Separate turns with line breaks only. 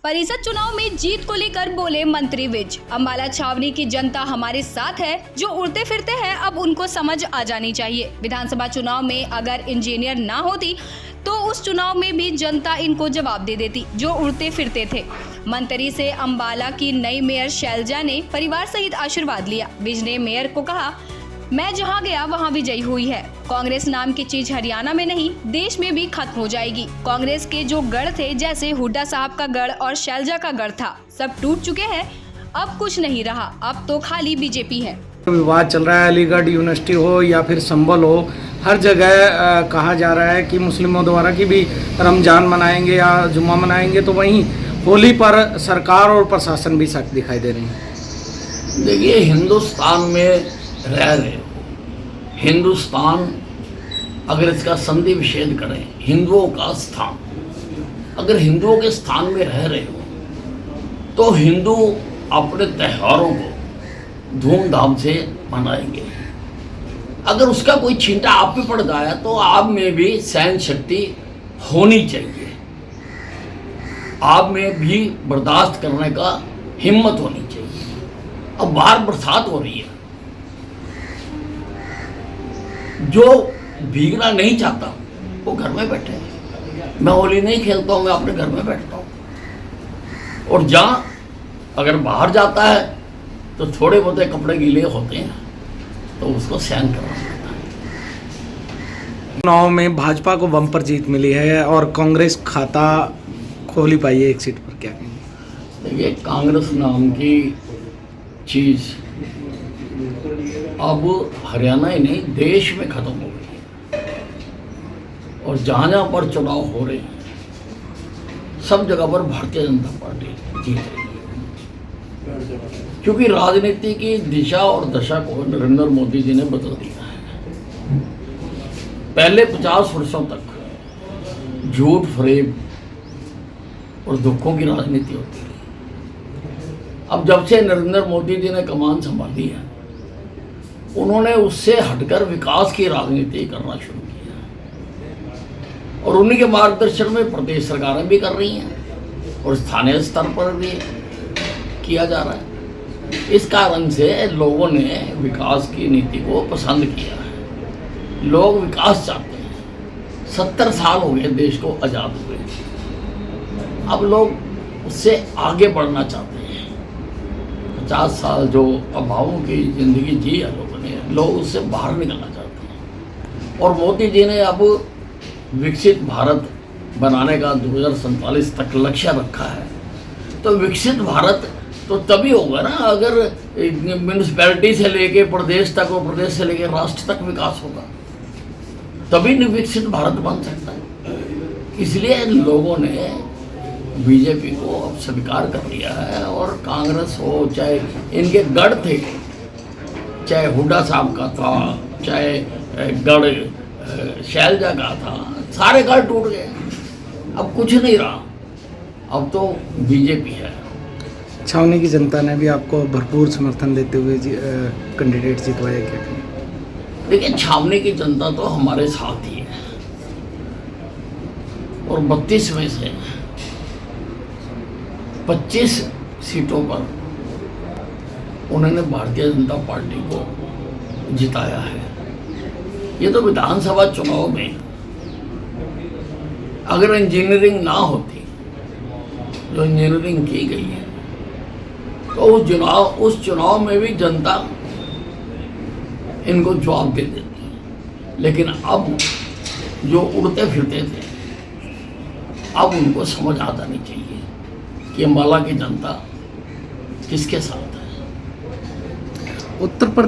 परिषद चुनाव में जीत को लेकर बोले मंत्री विज। अम्बाला छावनी की जनता हमारे साथ है, जो उड़ते फिरते हैं अब उनको समझ आ जानी चाहिए। विधानसभा चुनाव में अगर इंजीनियर ना होती तो उस चुनाव में भी जनता इनको जवाब दे देती जो उड़ते फिरते थे। मंत्री से अम्बाला की नई मेयर शैलजा ने परिवार सहित आशीर्वाद लिया। विज ने मेयर को कहा, मैं जहां गया वहां विजयी हुई है। कांग्रेस नाम की चीज हरियाणा में नहीं, देश में भी खत्म हो जाएगी। कांग्रेस के जो गढ़ थे, जैसे हुड्डा साहब का गढ़ और शैलजा का गढ़ था, सब टूट चुके हैं। अब कुछ नहीं रहा, अब तो खाली बीजेपी है।
विवाद चल रहा है, अलीगढ़ यूनिवर्सिटी हो या फिर संबल हो, हर जगह कहा जा रहा है कि मुस्लिमों द्वारा कि भी रमजान मनाएंगे या जुम्मा मनाएंगे, तो वहीं होली पर सरकार और प्रशासन भी सख्त दिखाई दे रही है।
देखिए, हिंदुस्तान में रह रहे हो, हिंदुस्तान अगर इसका संधि विच्छेद करें, हिंदुओं का स्थान, अगर हिंदुओं के स्थान में रह रहे हो तो हिंदू अपने त्योहारों को धूमधाम से मनाएंगे। अगर उसका कोई छींटा आप पे पड़ गया तो आप में भी सहन शक्ति होनी चाहिए, आप में भी बर्दाश्त करने का हिम्मत होनी चाहिए। अब बाहर बरसात हो रही है, जो भीगना नहीं चाहता वो घर में बैठे। मैं होली नहीं खेलता हूँ, मैं अपने घर में बैठता हूँ। और जहाँ अगर बाहर जाता है तो थोड़े बहुत कपड़े गीले होते हैं तो उसको सहन करना पड़ता है।
चुनाव में भाजपा को बम्पर जीत मिली है और कांग्रेस खाता खोल ही पाई है एक सीट पर, क्या कहेंगे?
देखिए, कांग्रेस नाम की चीज़ अब हरियाणा ही नहीं, देश में खत्म हो गई है। और जहाँ जहाँ पर चुनाव हो रहे हैं, सब जगह पर भारतीय जनता पार्टी जीत रही है, क्योंकि राजनीति की दिशा और दशा को नरेंद्र मोदी जी ने बदल दिया है। पहले 50 वर्षों तक झूठ, फरेब और दुखों की राजनीति होती रही। अब जब से नरेंद्र मोदी जी ने कमान संभाली है, उन्होंने उससे हटकर विकास की राजनीति करना शुरू किया और उन्हीं के मार्गदर्शन में प्रदेश सरकारें भी कर रही हैं और स्थानीय स्तर पर भी किया जा रहा है। इस कारण से लोगों ने विकास की नीति को पसंद किया है। लोग विकास चाहते हैं। 70 साल हो गए देश को आज़ाद हुए, अब लोग उससे आगे बढ़ना चाहते हैं। 50 साल जो अभावों की जिंदगी जी है लोग उससे बाहर निकलना चाहते हैं। और मोदी जी ने अब विकसित भारत बनाने का 2047 तक लक्ष्य रखा है। तो विकसित भारत तो तभी होगा ना अगर म्यूनिसिपैलिटी से लेके प्रदेश तक और प्रदेश से लेके राष्ट्र तक विकास होगा, तभी विकसित भारत बन सकता है। इसलिए लोगों ने बीजेपी को अब स्वीकार कर लिया है। और कांग्रेस हो, चाहे इनके गढ़ थे, चाहे हुड्डा साहब का था, चाहे गढ़ शैलजा का था, सारे गढ़ टूट गए। अब कुछ नहीं रहा, अब तो बीजेपी है।
छावनी की जनता ने भी आपको भरपूर समर्थन देते हुए कैंडिडेट जितवाया, क्या कहेंगे?
देखिए, छावनी की जनता तो हमारे साथ ही है और 32 में से 25 सीटों पर उन्होंने भारतीय जनता पार्टी को जिताया है। ये तो विधानसभा चुनाव में अगर इंजीनियरिंग ना होती, जो इंजीनियरिंग की गई है, तो उस चुनाव में भी जनता इनको जवाब दे देती। लेकिन अब जो उड़ते फिरते थे, अब उनको समझ आ जानी चाहिए कि अम्बाला की जनता किसके साथ है।
उत्तर प्रदेश